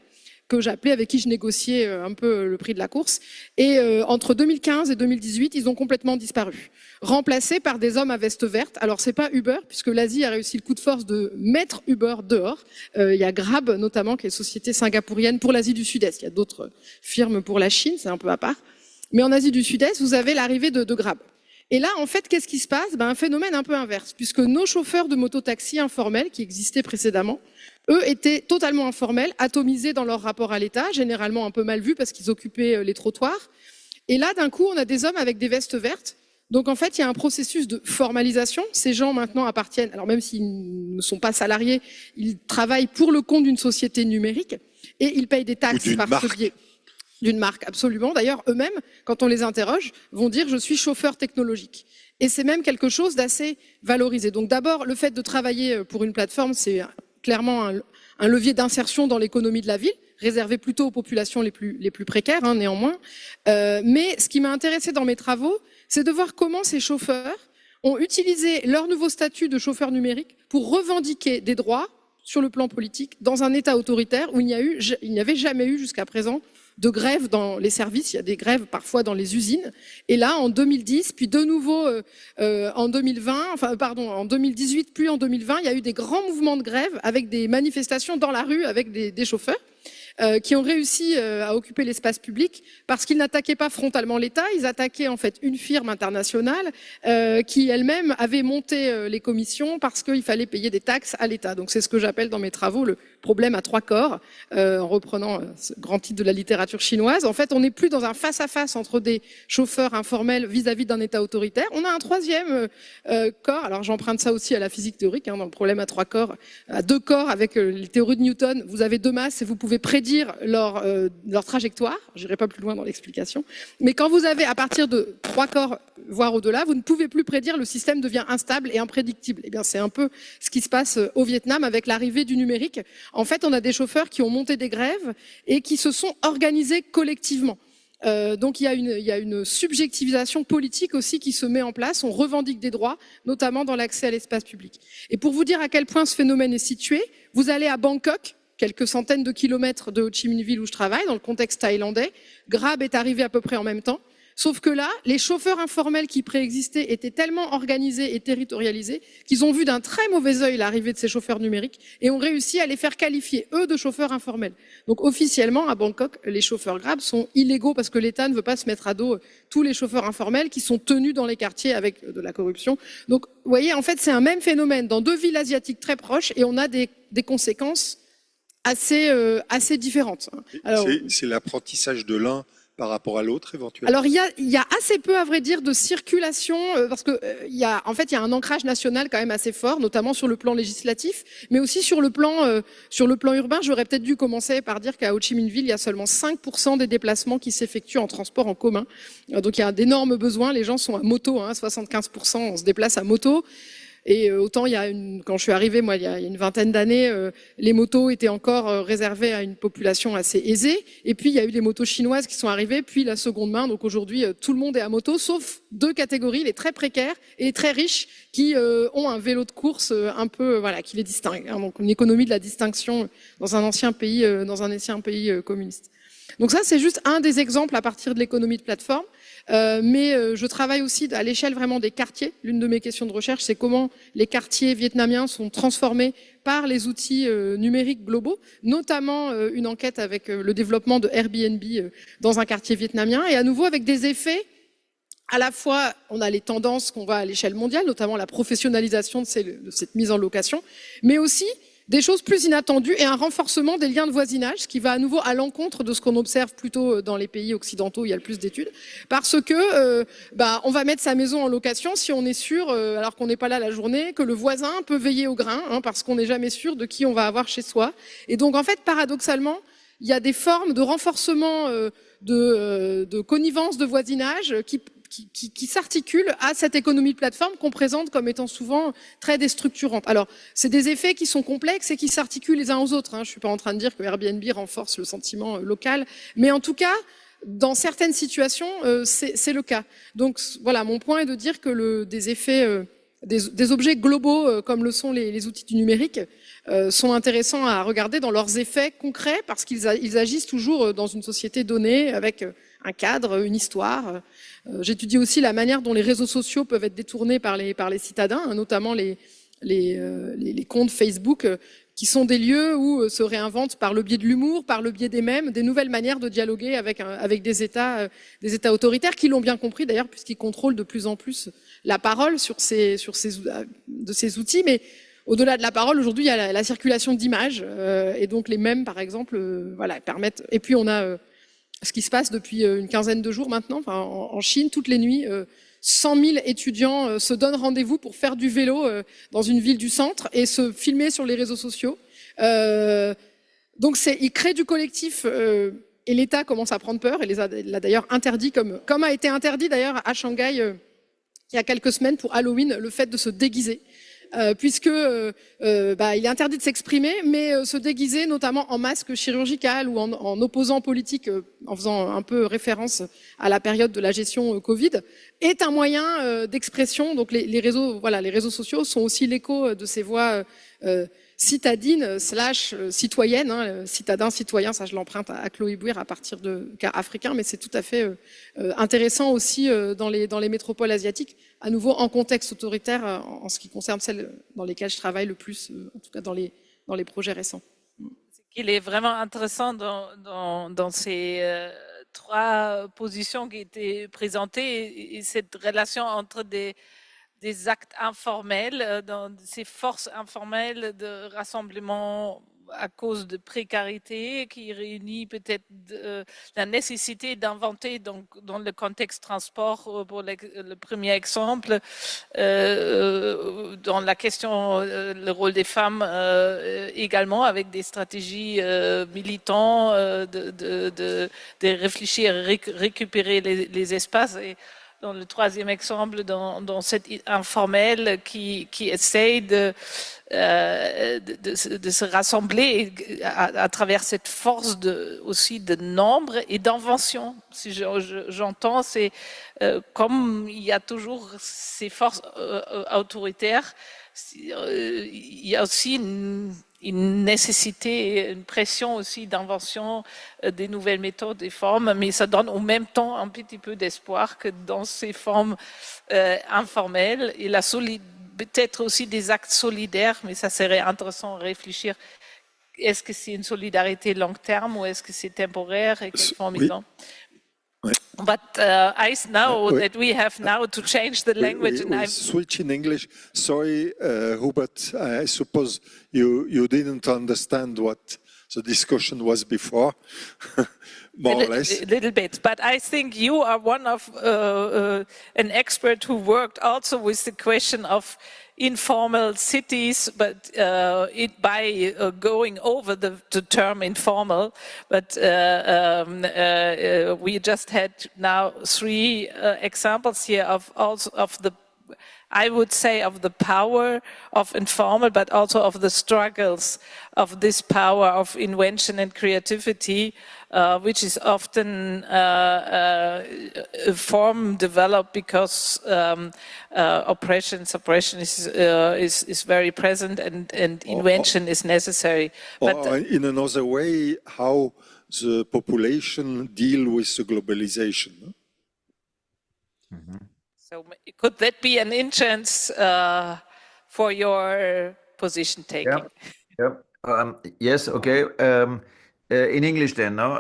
Speaker 2: que j'appelais, avec qui je négociais un peu le prix de la course. Et entre 2015 et 2018, ils ont complètement disparu, remplacés par des hommes à veste verte. Alors, c'est pas Uber, puisque l'Asie a réussi le coup de force de mettre Uber dehors. Il y a Grab, notamment, qui est une société singapourienne pour l'Asie du Sud-Est. Il y a d'autres firmes pour la Chine, c'est un peu à part. Mais en Asie du Sud-Est, vous avez l'arrivée de Grab. Et là, en fait, qu'est-ce qui se passe? Un phénomène un peu inverse, puisque nos chauffeurs de moto-taxi informels, qui existaient précédemment, eux étaient totalement informels, atomisés dans leur rapport à l'État, généralement un peu mal vus parce qu'ils occupaient les trottoirs. Et là, d'un coup, on a des hommes avec des vestes vertes. Donc, en fait, il y a un processus de formalisation. Ces gens, maintenant, appartiennent, alors même s'ils ne sont pas salariés, ils travaillent pour le compte d'une société numérique et ils payent des taxes par ce biais. D'une marque, absolument. D'ailleurs, eux-mêmes, quand on les interroge, vont dire « je suis chauffeur technologique ». Et c'est même quelque chose d'assez valorisé. Donc d'abord, le fait de travailler pour une plateforme, c'est clairement un levier d'insertion dans l'économie de la ville, réservé plutôt aux populations les plus précaires, néanmoins. Mais ce qui m'a intéressé dans mes travaux, c'est de voir comment ces chauffeurs ont utilisé leur nouveau statut de chauffeur numérique pour revendiquer des droits sur le plan politique dans un État autoritaire où il n'y avait jamais eu jusqu'à présent de grève dans les services. Il y a des grèves parfois dans les usines. Et là, en 2010, puis de nouveau en 2018, puis en 2020, il y a eu des grands mouvements de grève avec des manifestations dans la rue avec des chauffeurs qui ont réussi à occuper l'espace public parce qu'ils n'attaquaient pas frontalement l'État, ils attaquaient en fait une firme internationale qui elle-même avait monté les commissions parce qu'il fallait payer des taxes à l'État. Donc c'est ce que j'appelle dans mes travaux le problème à trois corps, en reprenant ce grand titre de la littérature chinoise. En fait, on n'est plus dans un face-à-face entre des chauffeurs informels vis-à-vis d'un État autoritaire. On a un troisième corps, alors j'emprunte ça aussi à la physique théorique, dans le problème à trois corps, à deux corps avec les théories de Newton. Vous avez deux masses et vous pouvez prédire leur trajectoire. Je n'irai pas plus loin dans l'explication. Mais quand vous avez à partir de trois corps, voire au-delà, vous ne pouvez plus prédire, le système devient instable et imprédictible. Eh bien, c'est un peu ce qui se passe au Vietnam avec l'arrivée du numérique. En fait, on a des chauffeurs qui ont monté des grèves et qui se sont organisés collectivement. Donc il y a une subjectivisation politique aussi qui se met en place. On revendique des droits, notamment dans l'accès à l'espace public. Et pour vous dire à quel point ce phénomène est situé, vous allez à Bangkok, quelques centaines de kilomètres de Ho Chi Minh Ville où je travaille, dans le contexte thaïlandais. Grab est arrivé à peu près en même temps. Sauf que là, les chauffeurs informels qui préexistaient étaient tellement organisés et territorialisés qu'ils ont vu d'un très mauvais œil l'arrivée de ces chauffeurs numériques et ont réussi à les faire qualifier, eux, de chauffeurs informels. Donc officiellement, à Bangkok, les chauffeurs Grab sont illégaux parce que l'État ne veut pas se mettre à dos tous les chauffeurs informels qui sont tenus dans les quartiers avec de la corruption. Donc, vous voyez, en fait, c'est un même phénomène dans deux villes asiatiques très proches et on a des conséquences assez différentes. Alors,
Speaker 5: c'est l'apprentissage de l'un par rapport à l'autre, éventuellement?
Speaker 2: Alors, il y a assez peu, à vrai dire, de circulation, parce que il y a un ancrage national quand même assez fort, notamment sur le plan législatif, mais aussi sur le plan urbain. J'aurais peut-être dû commencer par dire qu'à Ho Chi Minh Ville, il y a seulement 5% des déplacements qui s'effectuent en transport en commun. Donc, il y a d'énormes besoins. Les gens sont à moto, 75%, on se déplace à moto. Et autant quand je suis arrivée, moi, il y a une vingtaine d'années, les motos étaient encore réservées à une population assez aisée. Et puis il y a eu les motos chinoises qui sont arrivées, puis la seconde main. Donc aujourd'hui, tout le monde est à moto, sauf deux catégories, les très précaires et les très riches, qui ont un vélo de course un peu, qui les distingue. Donc une économie de la distinction dans un ancien pays communiste. Donc ça, c'est juste un des exemples à partir de l'économie de plateforme. Mais je travaille aussi à l'échelle vraiment des quartiers. L'une de mes questions de recherche, c'est comment les quartiers vietnamiens sont transformés par les outils numériques globaux, notamment une enquête avec le développement de Airbnb dans un quartier vietnamien, et à nouveau avec des effets. À la fois, on a les tendances qu'on voit à l'échelle mondiale, notamment la professionnalisation de cette mise en location, mais aussi des choses plus inattendues et un renforcement des liens de voisinage qui va à nouveau à l'encontre de ce qu'on observe plutôt dans les pays occidentaux où il y a le plus d'études, parce que on va mettre sa maison en location si on est sûr, alors qu'on n'est pas là la journée, que le voisin peut veiller au grain, parce qu'on n'est jamais sûr de qui on va avoir chez soi. Et donc en fait, paradoxalement, il y a des formes de renforcement de connivence de voisinage qui s'articule à cette économie de plateforme qu'on présente comme étant souvent très déstructurante. Alors, c'est des effets qui sont complexes et qui s'articulent les uns aux autres. Je ne suis pas en train de dire que Airbnb renforce le sentiment local, mais en tout cas, dans certaines situations, c'est le cas. Donc voilà, mon point est de dire que des effets, des objets globaux comme le sont les outils du numérique sont intéressants à regarder dans leurs effets concrets parce qu'ils agissent toujours dans une société donnée avec un cadre, une histoire. J'étudie aussi la manière dont les réseaux sociaux peuvent être détournés par les citadins, hein, notamment les comptes Facebook qui sont des lieux où se réinventent par le biais de l'humour, par le biais des mèmes, des nouvelles manières de dialoguer avec des États autoritaires qui l'ont bien compris d'ailleurs puisqu'ils contrôlent de plus en plus la parole sur ces outils. Mais au-delà de la parole, aujourd'hui, il y a la circulation d'images et donc les mèmes, par exemple, voilà, permettent. Et puis on a ce qui se passe depuis une quinzaine de jours maintenant, enfin, en Chine, toutes les nuits. 100 000 étudiants se donnent rendez-vous pour faire du vélo dans une ville du centre et se filmer sur les réseaux sociaux. Donc ils créent du collectif et l'État commence à prendre peur et l'a d'ailleurs interdit, comme a été interdit d'ailleurs à Shanghai il y a quelques semaines pour Halloween, le fait de se déguiser. Puisque il est interdit de s'exprimer, mais se déguiser, notamment en masque chirurgical ou en opposant politique, en faisant un peu référence à la période de la gestion Covid, est un moyen d'expression. Donc les réseaux sociaux sont aussi l'écho de ces voix citadines / citoyennes, hein, citadin, citoyen, ça je l'emprunte à Chloé Bouir à partir de cas africains, mais c'est tout à fait intéressant aussi dans les métropoles asiatiques, à nouveau en contexte autoritaire en ce qui concerne celles dans lesquelles je travaille le plus, en tout cas dans les projets récents.
Speaker 1: Il est vraiment intéressant dans ces trois positions qui étaient présentées et cette relation entre des actes informels, dans ces forces informelles de rassemblement à cause de précarité qui réunit peut-être la nécessité d'inventer dans le contexte transport pour le premier exemple, dans la question le rôle des femmes également avec des stratégies militantes de réfléchir à récupérer les espaces et dans le troisième exemple, dans cet informel qui essaye de se rassembler à travers cette force aussi de nombre et d'invention. Si j'entends, c'est comme il y a toujours ces forces autoritaires, il y a aussi une nécessité, une pression aussi d'invention des nouvelles méthodes et formes, mais ça donne en même temps un petit peu d'espoir que dans ces formes informelles et peut-être aussi des actes solidaires, mais ça serait intéressant de réfléchir. Est-ce que c'est une solidarité long terme ou est-ce que c'est temporaire et quelle forme ils ont? But I know that we have now to change the language.
Speaker 5: We switch in English. Sorry, Hubert, I suppose you didn't understand what the discussion was before, more or less.
Speaker 1: A little bit, but I think you are one of an expert who worked also with the question of informal cities, but by going over the term informal. But we just had now 3 examples here of the, I would say, of the power of informal, but also of the struggles of this power of invention and creativity, which is often a form developed because suppression is very present and invention is necessary.
Speaker 5: But in another way, how the population deal with the globalization. No?
Speaker 1: Mm-hmm. So could that be an entrance for your position taking?
Speaker 7: Yeah. Yes. Okay. In English then, no?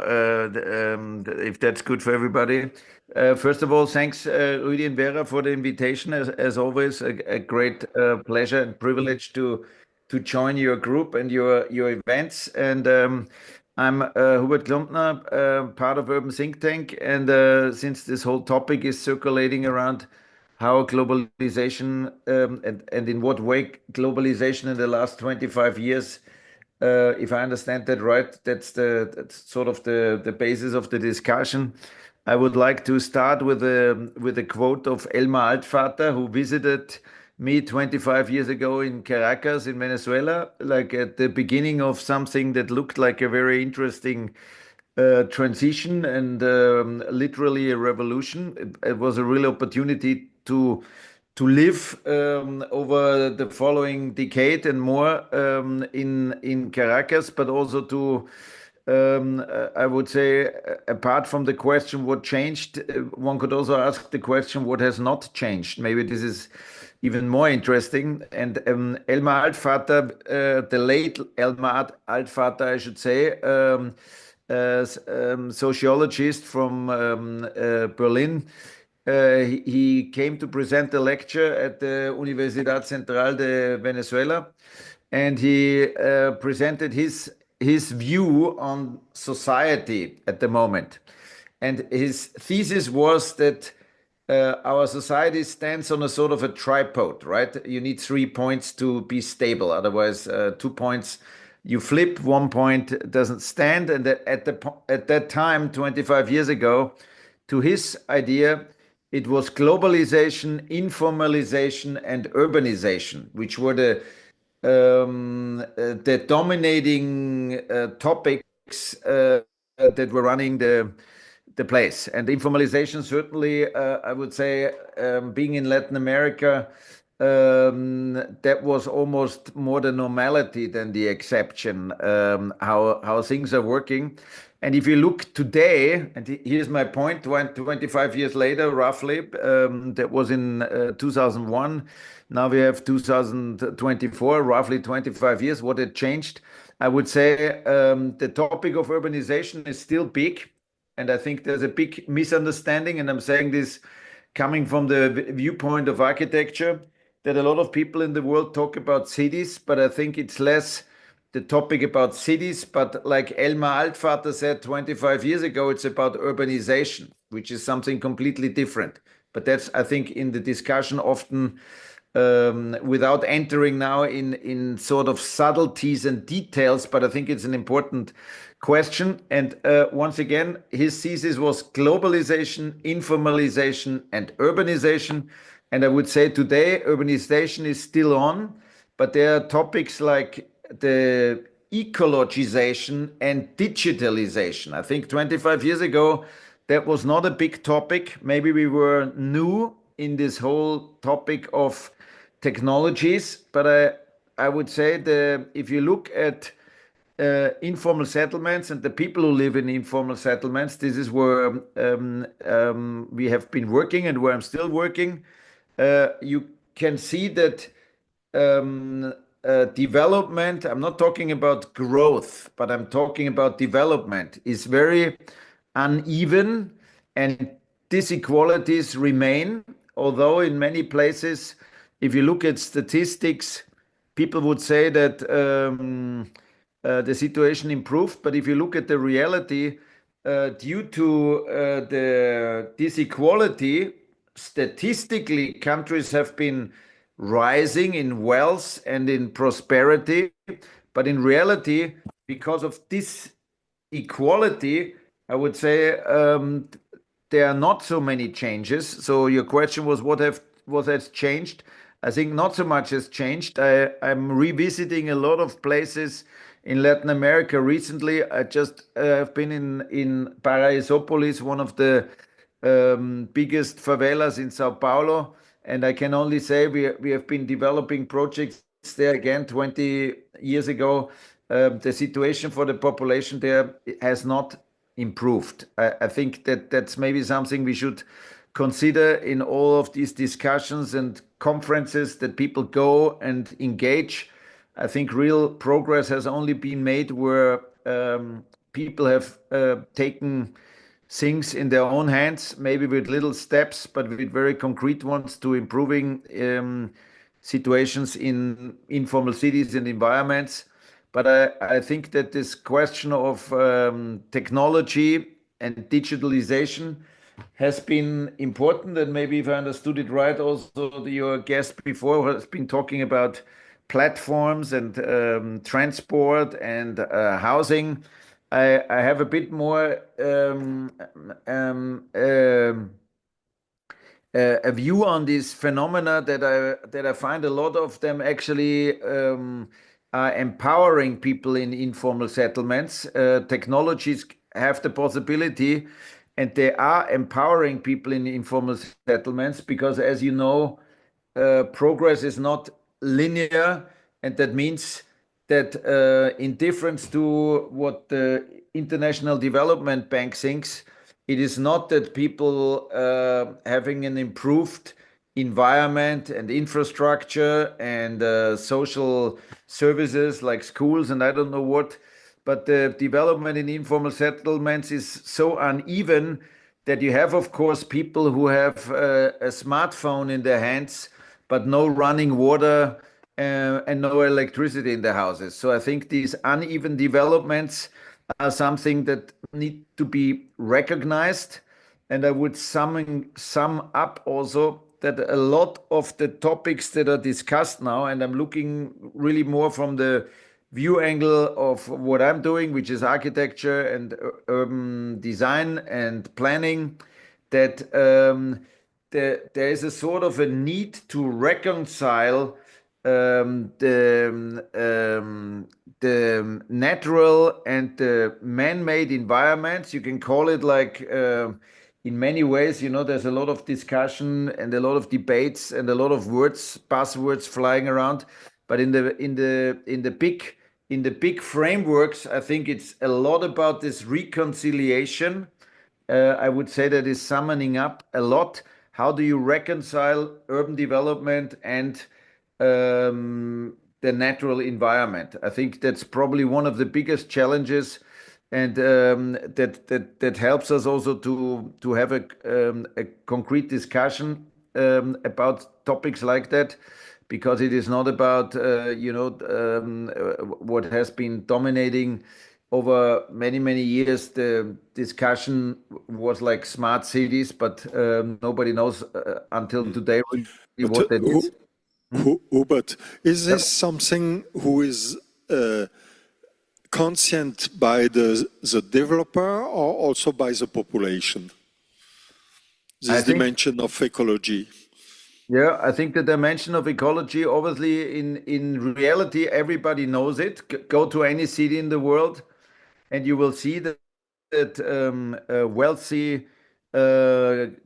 Speaker 7: If that's good for everybody. First of all, thanks, Rudy and Vera, for the invitation. As always, a great pleasure and privilege to join your group and your events. And I'm Hubert Klumpner, part of Urban Think Tank. And since this whole topic is circulating around how globalization and in what way globalization in the last 25 years, if I understand that right, that's sort of the basis of the discussion. I would like to start with a quote of Elmar Altvater, who visited me 25 years ago in Caracas in Venezuela, like at the beginning of something that looked like a very interesting transition and literally a revolution. It was a real opportunity to live over the following decade and more in Caracas, but also to I would say, apart from the question what changed, one could also ask the question what has not changed. Maybe this is even more interesting. And Elmar Altvater, the late Elmar Altvater, I should say, sociologist from Berlin, he came to present a lecture at the Universidad Central de Venezuela, and he presented his view on society at the moment. And his thesis was that our society stands on a sort of a tripod, right? You need 3 points to be stable. Otherwise, 2 points you flip, 1 point doesn't stand. And at that time, 25 years ago, to his idea, it was globalization, informalization, and urbanization, which were the dominating topics that were running the place. And informalization, certainly, I would say, being in Latin America, that was almost more the normality than the exception, how things are working. And if you look today, and here's my point, 25 years later, roughly, that was in 2001. Now we have 2024, roughly 25 years. What had changed? I would say the topic of urbanization is still big. And I think there's a big misunderstanding, and I'm saying this coming from the viewpoint of architecture, that a lot of people in the world talk about cities, but I think it's less the topic about cities, but like Elmar Altvater said 25 years ago, it's about urbanization, which is something completely different. But that's, I think, in the discussion often, without entering now in sort of subtleties and details, but I think it's an important question. And once again, his thesis was globalization, informalization, and urbanization. And I would say today, urbanization is still on, but there are topics like the ecologization and digitalization. I think 25 years ago, that was not a big topic. Maybe we were new in this whole topic of technologies, but I would say if you look at informal settlements and the people who live in informal settlements, this is where we have been working and where I'm still working. You can see that development, I'm not talking about growth, but I'm talking about development, is very uneven, and disequalities remain. Although in many places, if you look at statistics, people would say that the situation improved. But if you look at the reality, due to the disequality, statistically, countries have been rising in wealth and in prosperity. But in reality, because of this equality, I would say there are not so many changes. So your question was what has changed? I think not so much has changed. I'm revisiting a lot of places in Latin America recently. I just have been in Paraisópolis, one of the biggest favelas in Sao Paulo. And I can only say we have been developing projects there again 20 years ago. The situation for the population there has not improved. I think that's maybe something we should consider in all of these discussions and conferences that people go and engage. I think real progress has only been made where people have taken things in their own hands, maybe with little steps, but with very concrete ones to improving situations in informal cities and environments. But I think that this question of technology and digitalization has been important. And maybe if I understood it right, also your guest before has been talking about platforms and transport and housing. I have a bit more a view on this phenomena that I find a lot of them actually are empowering people in informal settlements. Technologies have the possibility, and they are empowering people in informal settlements because, as you know, progress is not linear, and that means that in difference to what the International Development Bank thinks, it is not that people having an improved environment and infrastructure and social services like schools and I don't know what, but the development in informal settlements is so uneven that you have, of course, people who have a smartphone in their hands, but no running water and no electricity in their houses. So I think these uneven developments are something that need to be recognized. And I would sum up also that a lot of the topics that are discussed now, and I'm looking really more from the view angle of what I'm doing, which is architecture and urban design and planning, that there is a sort of a need to reconcile the natural and the man-made environments. You can call it like in many ways, you know, there's a lot of discussion and a lot of debates and a lot of words, buzzwords flying around. But in the big frameworks, I think it's a lot about this reconciliation. I would say that is summoning up a lot. How do you reconcile urban development and the natural environment? I think that's probably one of the biggest challenges, and that helps us also to have a concrete discussion about topics like that, because it is not about what has been dominating over many years. The discussion was like smart cities, but nobody knows until today really what that is.
Speaker 5: Hubert, is this something who is conscient by the developer or also by the population? This dimension of ecology.
Speaker 7: Yeah, I think the dimension of ecology, obviously, in reality, everybody knows it. Go to any city in the world, and you will see that wealthy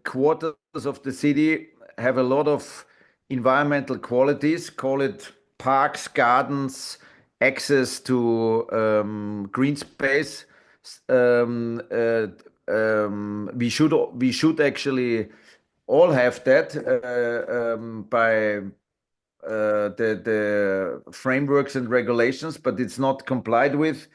Speaker 7: quarters of the city have a lot of environmental qualities. Call it parks, gardens, access to green space. We should actually all have that by the frameworks and regulations, but it's not complied with.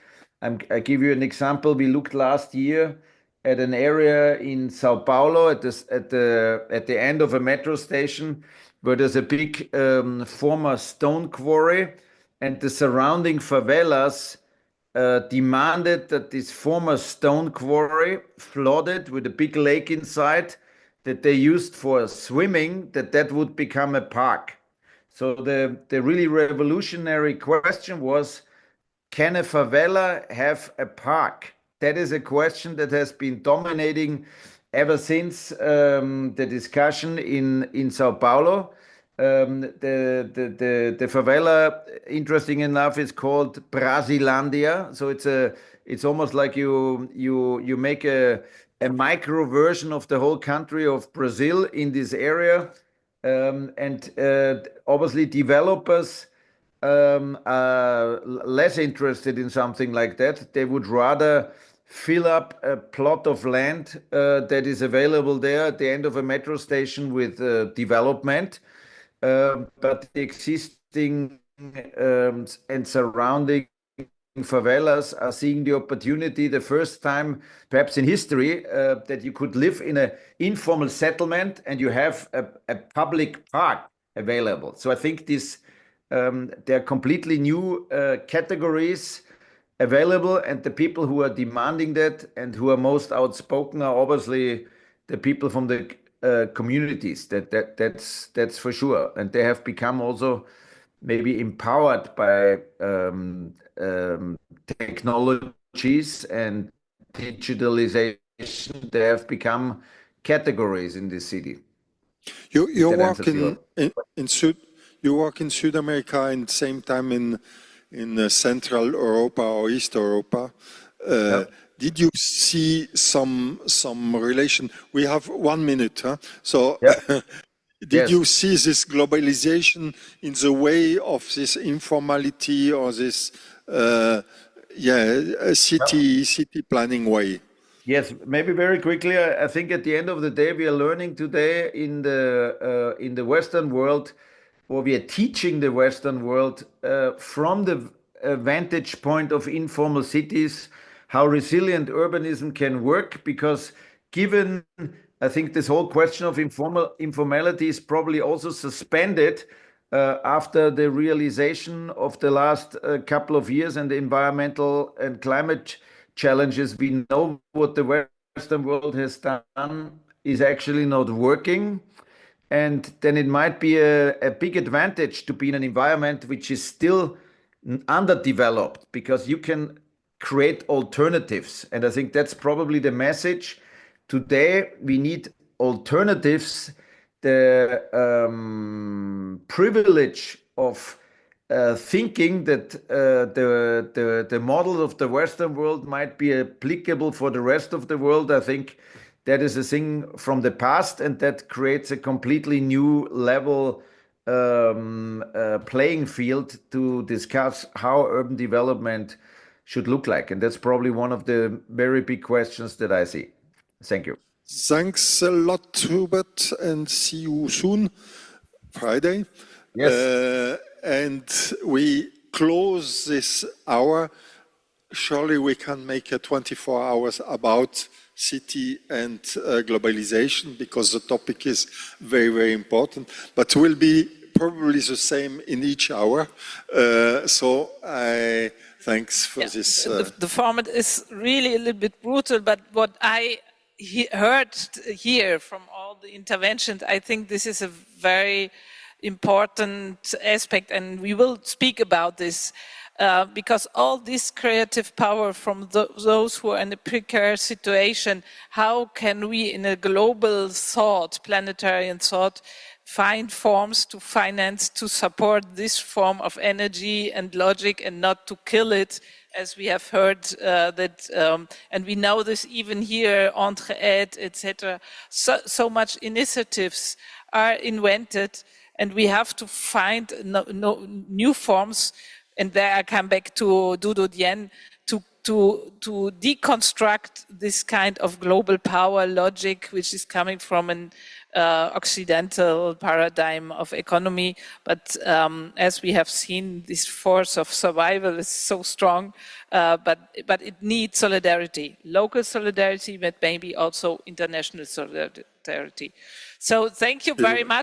Speaker 7: I give you an example. We looked last year at an area in Sao Paulo at the end of a metro station where there's a big former stone quarry, and the surrounding favelas demanded that this former stone quarry, flooded with a big lake inside, that they used for swimming, that would become a park. So the really revolutionary question was, can a favela have a park? That is a question that has been dominating ever since the discussion in Sao Paulo. The favela, interesting enough, is called Brasilandia. So it's almost like you make a micro version of the whole country of Brazil in this area. And obviously developers are less interested in something like that. They would rather fill up a plot of land that is available there at the end of a metro station with development. But the existing and surrounding favelas are seeing the opportunity, the first time perhaps in history, that you could live in an informal settlement and you have a public park available. So I think there are completely new categories available, and the people who are demanding that and who are most outspoken are obviously the people from the communities. That's for sure, and they have become also maybe empowered by technologies and digitalization. They have become categories in this city.
Speaker 5: You work in South America and same time in Central Europa or East Europa. Did you see some relation? We have 1 minute, huh? So
Speaker 7: Yeah.
Speaker 5: did
Speaker 7: Yes.
Speaker 5: you see this globalization in the way of this informality or this city planning way?
Speaker 7: Yes, maybe very quickly. I think at the end of the day, we are learning today in the Western world, or we are teaching the Western world from the vantage point of informal cities, how resilient urbanism can work. Because given, I think this whole question of informality is probably also suspended after the realization of the last couple of years and the environmental and climate challenges. We know what the Western world has done is actually not working. And then it might be a big advantage to be in an environment which is still underdeveloped, because you can create alternatives. And I think that's probably the message. Today, we need alternatives. The privilege of thinking that the model of the Western world might be applicable for the rest of the world, I think that is a thing from the past, and that creates a completely new level playing field to discuss how urban development should look like. And that's probably one of the very big questions that I see. Thank you.
Speaker 5: Thanks a lot, Hubert, and see you soon, Friday.
Speaker 7: Yes.
Speaker 5: And we close this hour. Surely we can make a 24 hours about city and globalization, because the topic is very, very important, but will be probably the same in each hour. So thanks for this.
Speaker 1: The format is really a little bit brutal, but what I heard here from all the interventions, I think this is a very important aspect, and we will speak about this. Because all this creative power from those who are in a precarious situation, how can we in a global thought, planetarian thought, find forms to finance, to support this form of energy and logic, and not to kill it, as we have heard and we know this even here, Entre-Aides, etc. So much initiatives are invented, and we have to find new forms. And there I come back to Dudu Dien, to deconstruct this kind of global power logic, which is coming from an Occidental paradigm of economy. But as we have seen, this force of survival is so strong, but it needs solidarity, local solidarity, but maybe also international solidarity. So thank you very much.